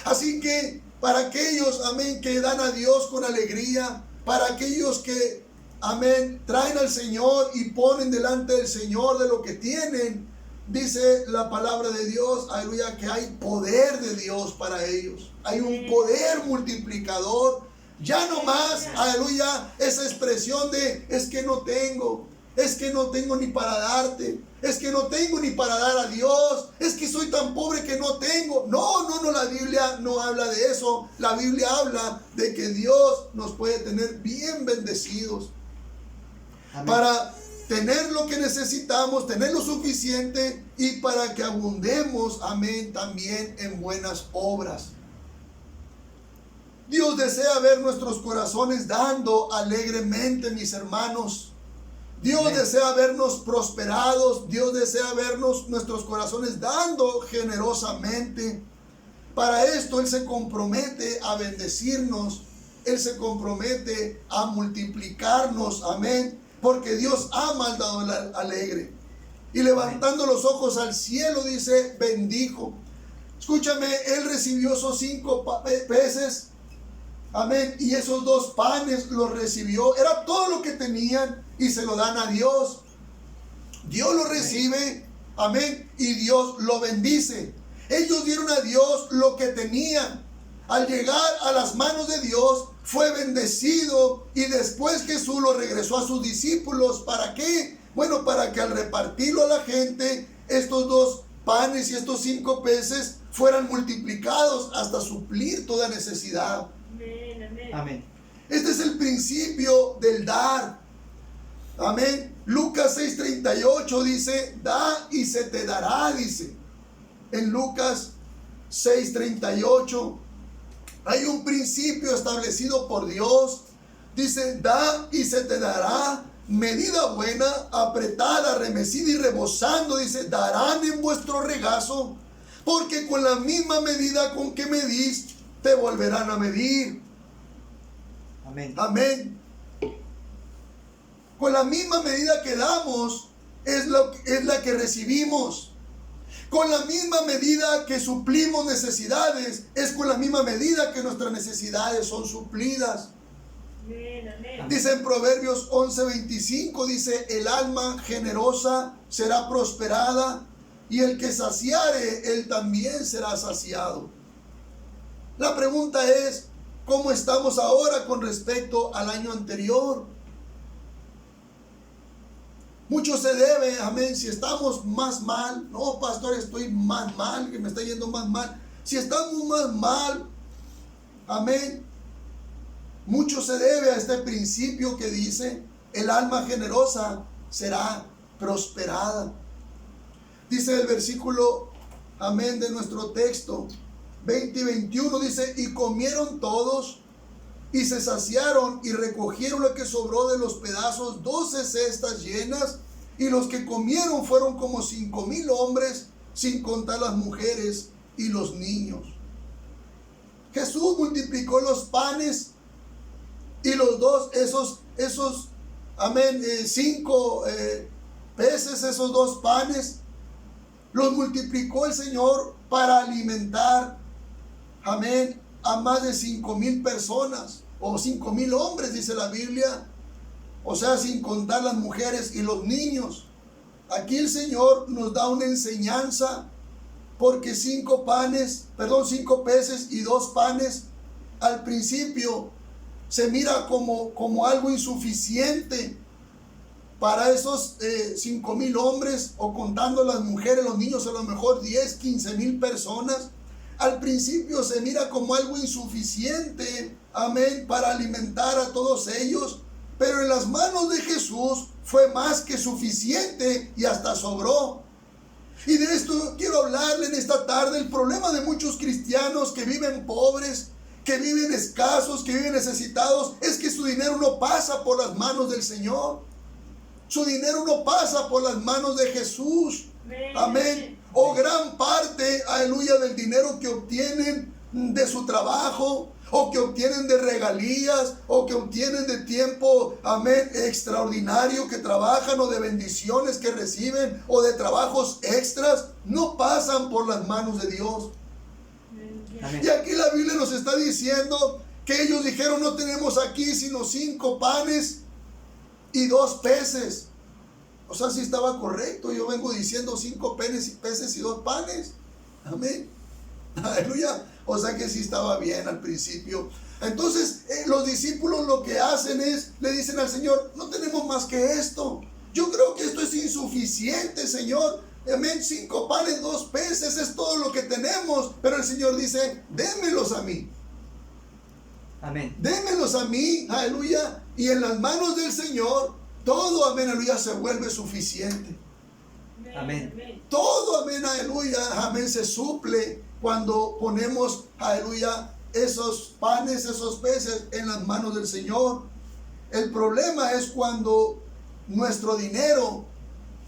Así que para aquellos, amén, que dan a Dios con alegría, para aquellos que, amén, traen al Señor y ponen delante del Señor de lo que tienen, dice la palabra de Dios, aleluya, que hay poder de Dios para ellos. Hay un poder multiplicador. Ya no más, aleluya, esa expresión de es que no tengo, es que no tengo ni para darte, es que no tengo ni para dar a Dios, es que soy tan pobre que no tengo. No, la Biblia no habla de eso. La Biblia habla de que Dios nos puede tener bien bendecidos. Amén. Para tener lo que necesitamos, tener lo suficiente y para que abundemos, amén, también en buenas obras. Dios desea ver nuestros corazones dando alegremente, mis hermanos. Dios Amén. Desea vernos prosperados. Dios desea vernos nuestros corazones dando generosamente. Para esto Él se compromete a bendecirnos. Él se compromete a multiplicarnos. Amén. Porque Dios ama al dador alegre. Y levantando los ojos al cielo dice, bendijo. Escúchame, Él recibió esos 5 peces. Amén. Y esos 2 panes los recibió. Era todo lo que tenían y se lo dan a Dios. Dios lo recibe. Amén. Y Dios lo bendice. Ellos dieron a Dios lo que tenían. Al llegar a las manos de Dios fue bendecido y después Jesús lo regresó a sus discípulos. ¿Para qué? Bueno, para que al repartirlo a la gente, estos 2 panes y estos 5 peces fueran multiplicados hasta suplir toda necesidad. Amén. Este es el principio del dar. Amén. Lucas 6:38 dice, da y se te dará, dice. En Lucas 6:38 hay un principio establecido por Dios. Dice, da y se te dará, medida buena, apretada, remecida y rebosando, dice, darán en vuestro regazo, porque con la misma medida con que medís, te volverán a medir. Amén. Amén. Con la misma medida que damos, es la que recibimos. Con la misma medida que suplimos necesidades, es con la misma medida que nuestras necesidades son suplidas. Amén. Dice en Proverbios 11:25, dice, el alma generosa será prosperada, y el que saciare, él también será saciado. La pregunta es, ¿cómo estamos ahora con respecto al año anterior? Mucho se debe, amén, si estamos más mal. No, pastor, estoy más mal, que me está yendo más mal. Si estamos más mal, amén, mucho se debe a este principio que dice, el alma generosa será prosperada. Dice el versículo, amén, de nuestro texto, 20 y 21, dice, y comieron todos y se saciaron y recogieron lo que sobró de los pedazos, 12 cestas llenas, y los que comieron fueron como 5,000 hombres, sin contar las mujeres y los niños. Jesús multiplicó los panes y los 2, esos, amén, 5 peces, esos 2 panes, los multiplicó el Señor para alimentar, amén, a más de 5,000 personas, o 5,000 hombres, dice la Biblia, o sea, sin contar las mujeres y los niños. Aquí el Señor nos da una enseñanza, porque 5 peces y 2 panes, al principio se mira como algo insuficiente para esos 5,000 hombres, o contando las mujeres, los niños, a lo mejor 10, 15,000 personas. Al principio se mira como algo insuficiente, amén, para alimentar a todos ellos, pero en las manos de Jesús fue más que suficiente y hasta sobró. Y de esto quiero hablarle en esta tarde. El problema de muchos cristianos que viven pobres, que viven escasos, que viven necesitados, es que su dinero no pasa por las manos del Señor. Su dinero no pasa por las manos de Jesús. Amén. O gran parte, aleluya, del dinero que obtienen de su trabajo, o que obtienen de regalías, o que obtienen de tiempo, amén, extraordinario que trabajan, o de bendiciones que reciben, o de trabajos extras, no pasan por las manos de Dios. Amén. Y aquí la Biblia nos está diciendo que ellos dijeron, no tenemos aquí sino 5 panes y 2 peces. O sea, si estaba correcto. Yo vengo diciendo 5 peces y 2 panes. Amén. Aleluya. O sea que sí estaba bien al principio. Entonces los discípulos lo que hacen es, le dicen al Señor, no tenemos más que esto. yo creo que esto es insuficiente, Señor. Amén, 5 panes, 2 peces, es todo lo que tenemos. Pero el Señor dice, démelos a mí. Amén. Démelos a mí, aleluya. Y en las manos del Señor, todo, amén, aleluya, se vuelve suficiente. Amén. Todo, amén, aleluya, amén, se suple cuando ponemos, aleluya, esos panes, esos peces en las manos del Señor. El problema es cuando nuestro dinero,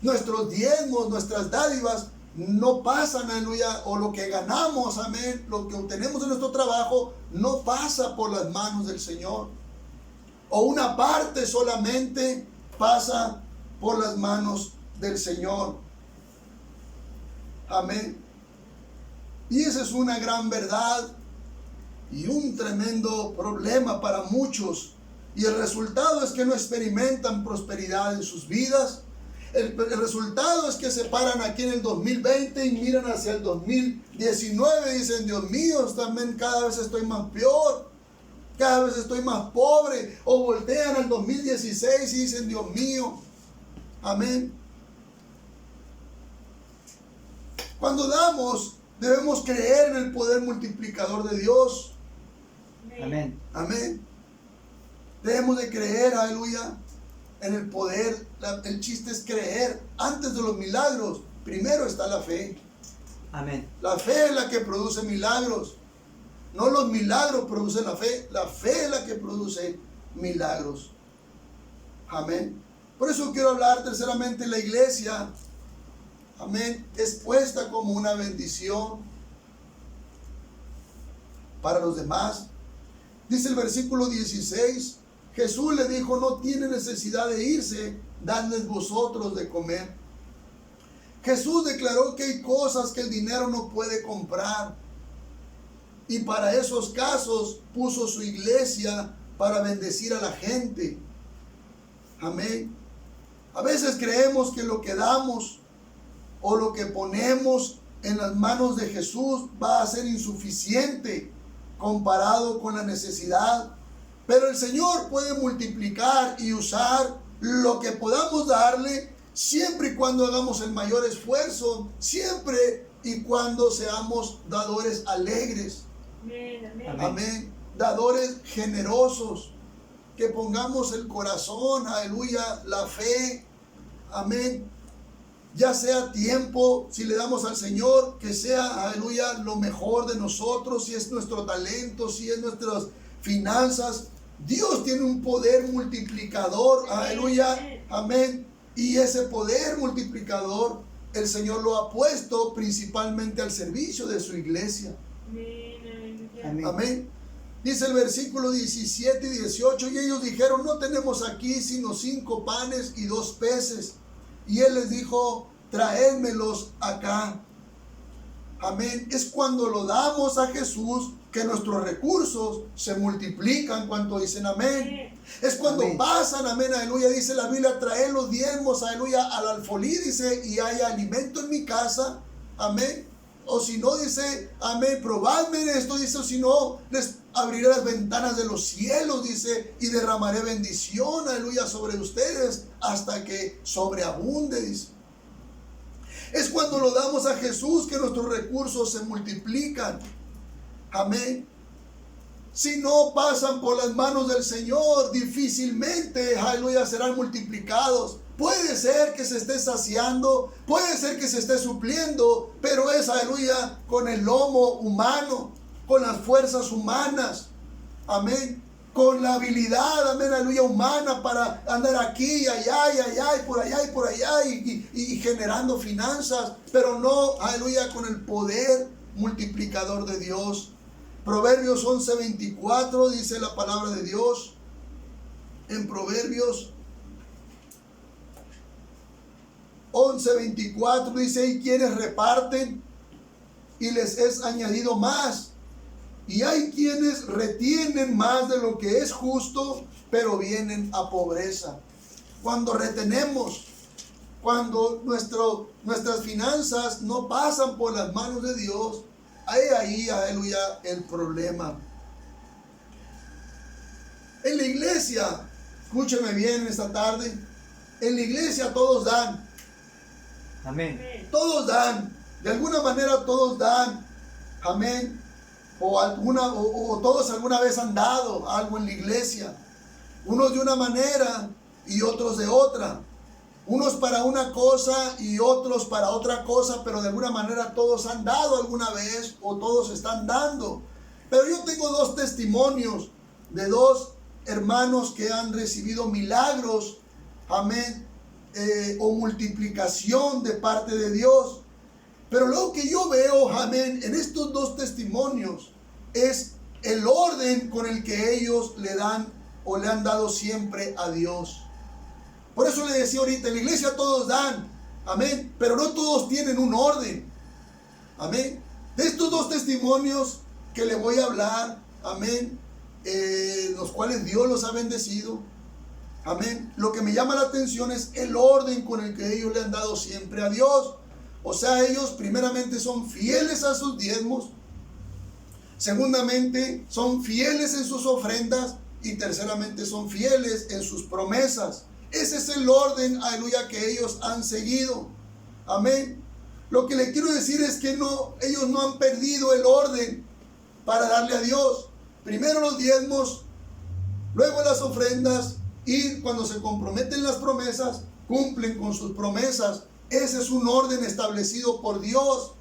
nuestros diezmos, nuestras dádivas no pasan, aleluya, o lo que ganamos, amén, lo que obtenemos en nuestro trabajo no pasa por las manos del Señor, o una parte solamente pasa por las manos del Señor. Amén. Y esa es una gran verdad y un tremendo problema para muchos, y el resultado es que no experimentan prosperidad en sus vidas. El resultado es que se paran aquí en el 2020 y miran hacia el 2019 y dicen, Dios mío, también cada vez estoy más peor, cada vez estoy más pobre. O voltean al 2016 y dicen, Dios mío, amén. Cuando damos, debemos creer en el poder multiplicador de Dios. Amén. Amén. Debemos de creer, aleluya, en el poder. El chiste es creer. Antes de los milagros, primero está la fe. Amén. La fe es la que produce milagros. No los milagros producen la fe. La fe es la que produce milagros. Amén. Por eso quiero hablar terceramente, la iglesia, amén, es puesta como una bendición para los demás. Dice el versículo 16, Jesús le dijo, no tiene necesidad de irse, dadles vosotros de comer. Jesús declaró que hay cosas que el dinero no puede comprar, y para esos casos puso su iglesia para bendecir a la gente. Amén. A veces creemos que lo que damos o lo que ponemos en las manos de Jesús va a ser insuficiente comparado con la necesidad. Pero el Señor puede multiplicar y usar lo que podamos darle, siempre y cuando hagamos el mayor esfuerzo, siempre y cuando seamos dadores alegres. Amén. Amén. Dadores generosos, que pongamos el corazón, aleluya, la fe. Amén. Ya sea tiempo, si le damos al Señor, que sea, aleluya, lo mejor de nosotros, si es nuestro talento, si es nuestras finanzas. Dios tiene un poder multiplicador, aleluya, amén. Y ese poder multiplicador, el Señor lo ha puesto principalmente al servicio de su iglesia. Amén. Amén. Dice el versículo 17 y 18, y ellos dijeron, no tenemos aquí sino 5 panes y 2 peces. Y él les dijo, traédmelos acá. Amén. Es cuando lo damos a Jesús que nuestros recursos se multiplican. ¿Cuánto dicen amén? Es cuando Amén. pasan, amén, aleluya. Dice la Biblia, traed los diezmos, aleluya, al alfolí, dice, y hay alimento en mi casa. Amén. O si no, dice, amén, probadme en esto, dice, o si no, les abriré las ventanas de los cielos, dice, y derramaré bendición, aleluya, sobre ustedes hasta que sobreabunde, dice. Es cuando lo damos a Jesús que nuestros recursos se multiplican. Amén. Si no pasan por las manos del Señor, difícilmente, aleluya, serán multiplicados. Puede ser que se esté saciando, puede ser que se esté supliendo, pero es, aleluya, con el lomo humano, con las fuerzas humanas. Amén. Con la habilidad, amén, aleluya, humana para andar aquí y allá y allá y por allá y por allá y generando finanzas, pero no, aleluya, con el poder multiplicador de Dios. Proverbios 11:24 dice la palabra de Dios. En Proverbios 11:24 dice, y quienes reparten y les es añadido más, y hay quienes retienen más de lo que es justo, pero vienen a pobreza. Cuando retenemos, cuando nuestras finanzas no pasan por las manos de Dios, ahí, aleluya, el problema. En la iglesia, escúcheme bien esta tarde, en la iglesia todos dan. Amén. Todos dan. De alguna manera todos dan. Amén. O todos alguna vez han dado algo en la iglesia. Unos de una manera y otros de otra. Unos para una cosa y otros para otra cosa, pero de alguna manera todos han dado alguna vez o todos están dando. Pero yo tengo dos testimonios de dos hermanos que han recibido milagros, amén, o multiplicación de parte de Dios. Pero lo que yo veo, amén, en estos dos testimonios es el orden con el que ellos le dan o le han dado siempre a Dios. Por eso le decía ahorita, en la iglesia todos dan, amén, pero no todos tienen un orden, amén. De estos dos testimonios que le voy a hablar, amén, los cuales Dios los ha bendecido, amén. Lo que me llama la atención es el orden con el que ellos le han dado siempre a Dios. O sea, ellos primeramente son fieles a sus diezmos, segundamente son fieles en sus ofrendas y terceramente son fieles en sus promesas. Ese es el orden, aleluya, que ellos han seguido, amén. Lo que le quiero decir es que ellos no han perdido el orden para darle a Dios. Primero los diezmos, luego las ofrendas, y cuando se comprometen las promesas, cumplen con sus promesas. Ese es un orden establecido por Dios.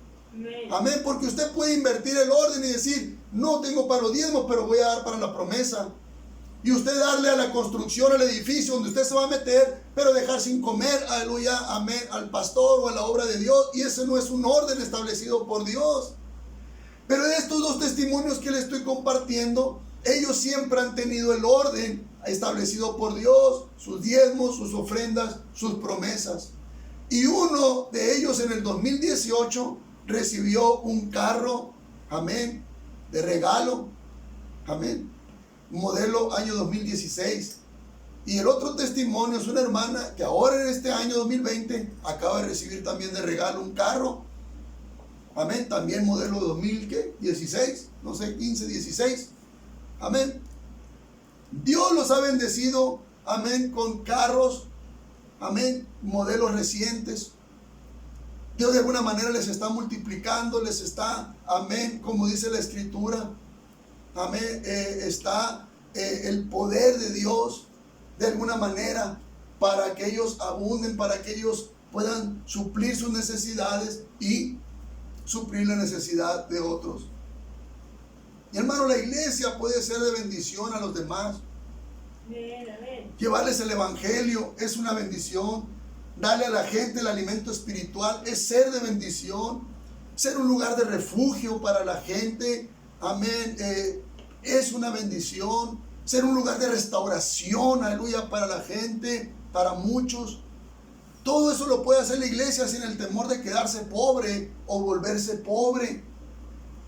Amén, porque usted puede invertir el orden y decir, no tengo para los diezmos, pero voy a dar para la promesa. Y usted darle a la construcción, al edificio donde usted se va a meter, pero dejar sin comer, aleluya, amén, al pastor o a la obra de Dios. Y ese no es un orden establecido por Dios. Pero de estos dos testimonios que le estoy compartiendo, ellos siempre han tenido el orden establecido por Dios, sus diezmos, sus ofrendas, sus promesas. Y uno de ellos en el 2018 recibió un carro, amén, de regalo, amén, modelo año 2016. Y el otro testimonio es una hermana que ahora en este año 2020 acaba de recibir también de regalo un carro, amén, también modelo 2016, no sé, 15, 16, amén. Dios los ha bendecido, amén, con carros, amén, modelos recientes. Dios de alguna manera les está multiplicando, les está, amén, como dice la escritura, amén, está el poder de Dios de alguna manera para que ellos abunden, para que ellos puedan suplir sus necesidades y suplir la necesidad de otros. Y hermano, la iglesia puede ser de bendición a los demás. Llevarles el evangelio es una bendición. Darle a la gente el alimento espiritual es ser de bendición. Ser un lugar de refugio para la gente, amén, es una bendición. Ser un lugar de restauración, aleluya, para la gente, para muchos. Todo eso lo puede hacer la iglesia sin el temor de quedarse pobre o volverse pobre.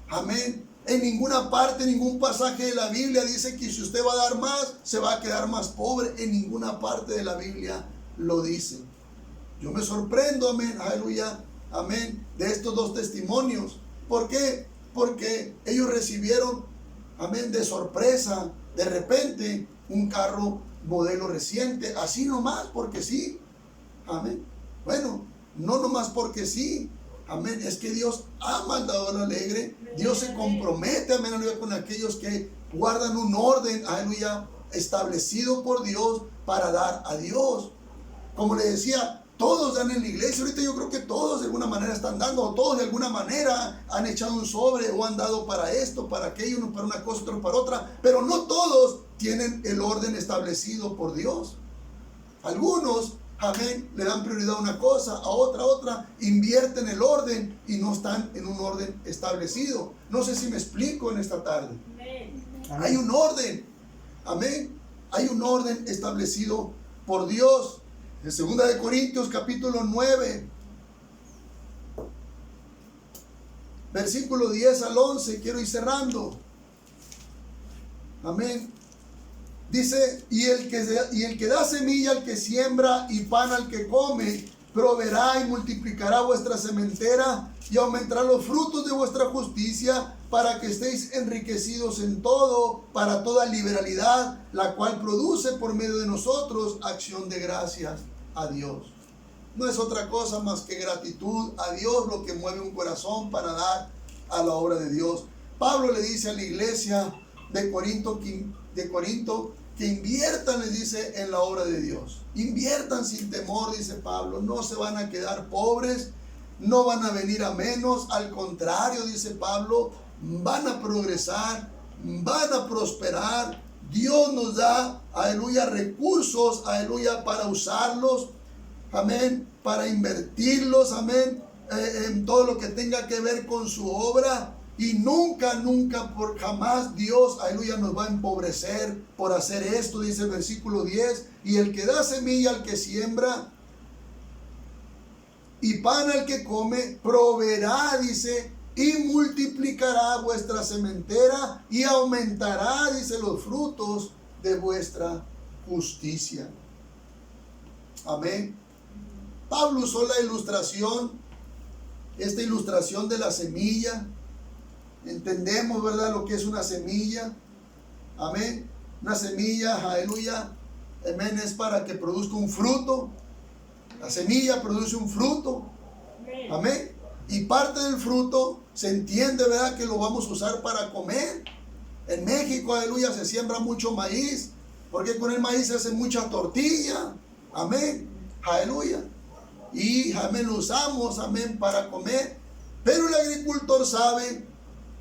Amén. En ninguna parte, en ningún pasaje de la Biblia dice que si usted va a dar más, se va a quedar más pobre. En ninguna parte de la Biblia lo dice. Yo me sorprendo, amén, aleluya, amén, de estos dos testimonios. ¿Por qué? Porque ellos recibieron, amén, de sorpresa, de repente, un carro modelo reciente, así nomás, porque sí, amén. Bueno, no nomás porque sí, amén, es que Dios ama al dador alegre. Dios se compromete, amén, aleluya, con aquellos que guardan un orden, aleluya, establecido por Dios para dar a Dios. Como le decía, todos dan en la iglesia. Ahorita yo creo que todos de alguna manera están dando, o todos de alguna manera han echado un sobre o han dado para esto, para aquello, uno para una cosa, otro para otra, pero no todos tienen el orden establecido por Dios. Algunos, amén, le dan prioridad a una cosa, a otra, invierten el orden y no están en un orden establecido. No sé si me explico en esta tarde. Amén. Hay un orden, amén, hay un orden establecido por Dios. En 2 Corintios capítulo 9, versículo 10 al 11, quiero ir cerrando. Amén. Dice, y el que da semilla al que siembra y pan al que come, proveerá y multiplicará vuestra sementera y aumentará los frutos de vuestra justicia, para que estéis enriquecidos en todo, para toda liberalidad, la cual produce por medio de nosotros acción de gracias. a Dios. No es otra cosa más que gratitud a Dios lo que mueve un corazón para dar a la obra de Dios. Pablo le dice a la iglesia de Corinto que inviertan, les dice, en la obra de Dios. Inviertan sin temor, dice Pablo. No se van a quedar pobres, no van a venir a menos. Al contrario, dice Pablo, van a progresar, van a prosperar. Dios nos da, aleluya, recursos, aleluya, para usarlos, amén, para invertirlos, amén, en todo lo que tenga que ver con su obra. Y nunca, por jamás Dios, aleluya, nos va a empobrecer por hacer esto, dice el versículo 10. Y el que da semilla al que siembra y pan al que come, proveerá, dice, y multiplicará vuestra sementera y aumentará, dice, los frutos de vuestra justicia. Amén. Pablo usó la ilustración, esta ilustración de la semilla. Entendemos, ¿verdad?, lo que es una semilla. Amén. Una semilla, aleluya, amén, es para que produzca un fruto. La semilla produce un fruto. Amén. Y parte del fruto se entiende, ¿verdad?, que lo vamos a usar para comer. En México, aleluya, se siembra mucho maíz, porque con el maíz se hace mucha tortilla. Amén. Aleluya. Y amén, lo usamos, amén, para comer. Pero el agricultor sabe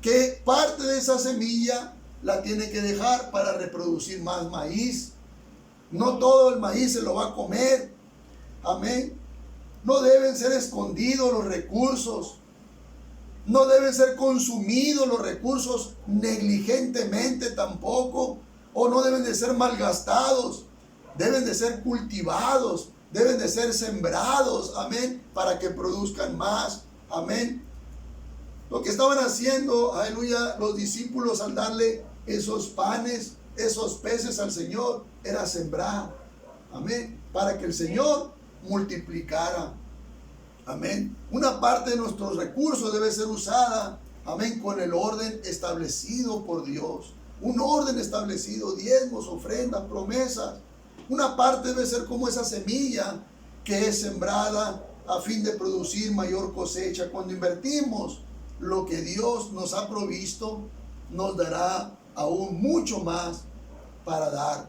que parte de esa semilla la tiene que dejar para reproducir más maíz. No todo el maíz se lo va a comer. Amén. No deben ser escondidos los recursos. No deben ser consumidos los recursos negligentemente tampoco. O no deben de ser malgastados. Deben de ser cultivados. Deben de ser sembrados. Amén. Para que produzcan más. Amén. Lo que estaban haciendo, aleluya, los discípulos al darle esos panes, esos peces al Señor, era sembrar. Amén. Para que el Señor multiplicara. Amén. Una parte de nuestros recursos debe ser usada, amén, con el orden establecido por Dios. Un orden establecido, diezmos, ofrendas, promesas. Una parte debe ser como esa semilla que es sembrada a fin de producir mayor cosecha. Cuando invertimos lo que Dios nos ha provisto, nos dará aún mucho más para dar.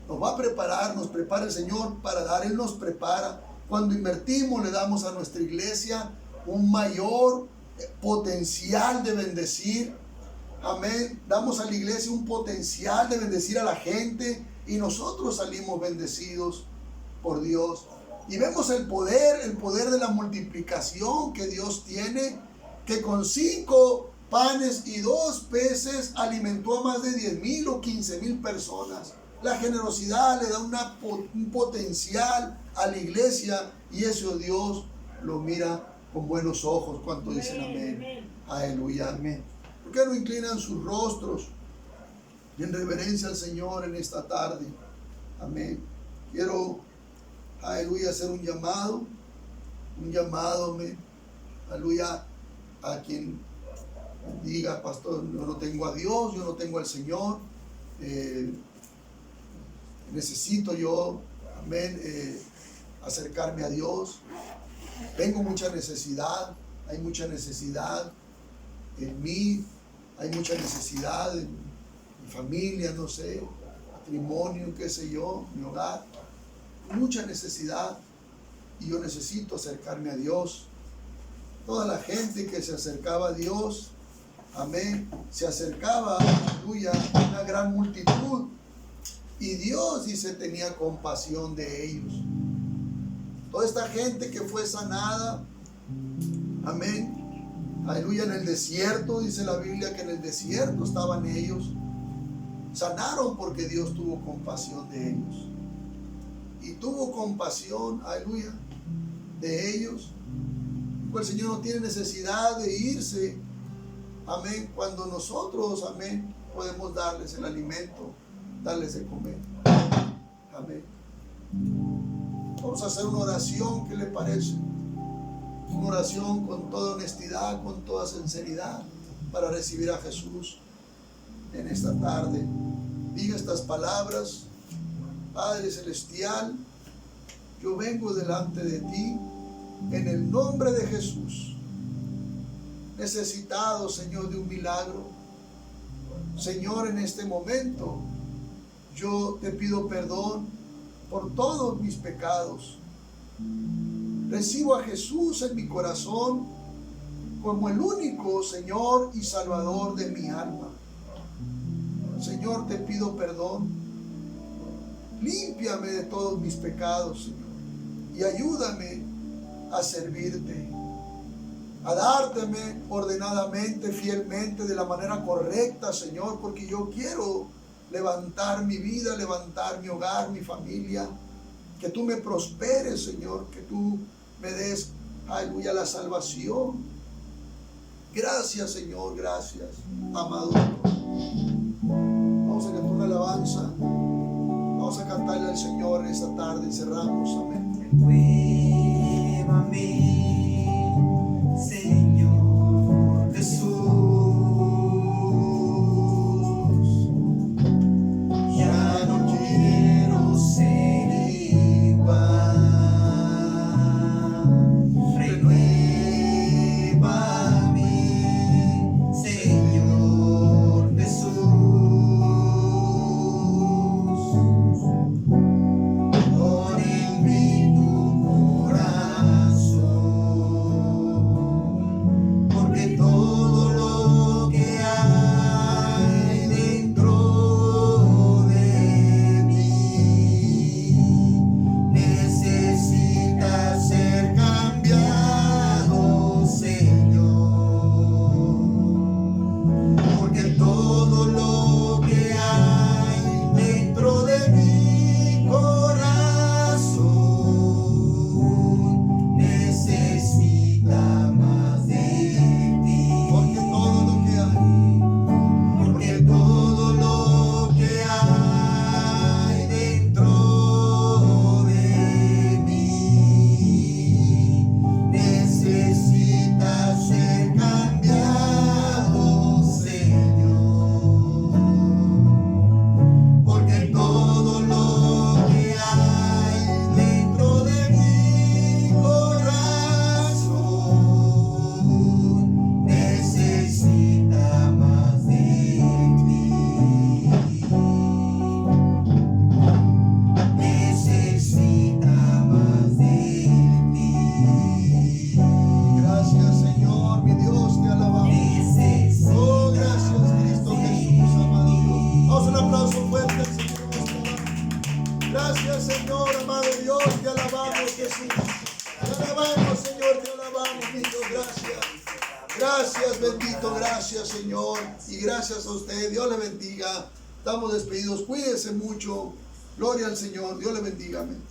Nos va a preparar, nos prepara el Señor para dar. Él nos prepara. Cuando invertimos, le damos a nuestra iglesia un mayor potencial de bendecir. Amén. Damos a la iglesia un potencial de bendecir a la gente y nosotros salimos bendecidos por Dios. Y vemos el poder de la multiplicación que Dios tiene, que con 5 panes y 2 peces alimentó a más de 10,000 o 15,000 personas. La generosidad le da un potencial a la iglesia y eso Dios lo mira con buenos ojos. ¿Cuánto dicen amén? Aleluya, amén. ¿Por qué no inclinan sus rostros en reverencia al Señor en esta tarde? Amén. Quiero, aleluya, hacer un llamado, amén. Aleluya, a quien diga, pastor, yo no tengo a Dios, yo no tengo al Señor, necesito yo, amén, acercarme a Dios. Tengo mucha necesidad, hay mucha necesidad en mí, hay mucha necesidad en mi familia, no sé, matrimonio, qué sé yo, mi hogar, mucha necesidad y yo necesito acercarme a Dios. Toda la gente que se acercaba a Dios, amén, se acercaba, aleluya, una gran multitud. Y Dios, dice, tenía compasión de ellos. Toda esta gente que fue sanada, amén, aleluya, en el desierto, dice la Biblia que en el desierto estaban ellos. Sanaron porque Dios tuvo compasión de ellos. Y tuvo compasión, aleluya, de ellos. Pues el Señor no tiene necesidad de irse, amén, cuando nosotros, amén, podemos darles el alimento, darles de comer. Amén. Vamos a hacer una oración, ¿qué le parece? Una oración con toda honestidad, con toda sinceridad, para recibir a Jesús en esta tarde. Diga estas palabras: Padre Celestial, yo vengo delante de ti en el nombre de Jesús, necesitado, Señor, de un milagro. Señor, en este momento yo te pido perdón por todos mis pecados. Recibo a Jesús en mi corazón como el único Señor y Salvador de mi alma. Señor, te pido perdón. Límpiame de todos mis pecados, Señor, y ayúdame a servirte, a dárteme ordenadamente, fielmente, de la manera correcta, Señor, porque yo quiero levantar mi vida, levantar mi hogar, mi familia, que tú me prosperes, Señor, que tú me des, aleluya, la salvación. Gracias, Señor, gracias, amado. Vamos a cantar una alabanza, vamos a cantarle al Señor esta tarde y cerramos, amén. Renuévame, Señor Jesús, ya no quiero ser igual. Renuévame, Señor Jesús, pon en mí tu corazón, porque todo lo que hay dentro de mí necesita ser cambiado, Señor, porque todo lo que hay dentro de mi corazón necesita más de ti. Porque todo lo que hay, Porque todo lo que hay dentro de mí necesita ser cambiado, Señor. Porque todo lo que hay dentro de mi corazón necesita más de ti. Necesita más de ti. gracias, Señor, mi Dios, te alabamos. Necesita Oh, gracias, Cristo Jesús, amado Dios. Vamos, un aplauso fuerte al Señor. Gracias, Señor, amado Dios, te alabamos, Jesús. Te alabamos, Señor, te alabamos, mi Dios, gracias. Gracias, bendito, gracias, Señor. Y gracias a usted, Dios le bendiga. Estamos despedidos, cuídense mucho. Gloria al Señor, Dios le bendiga, amén.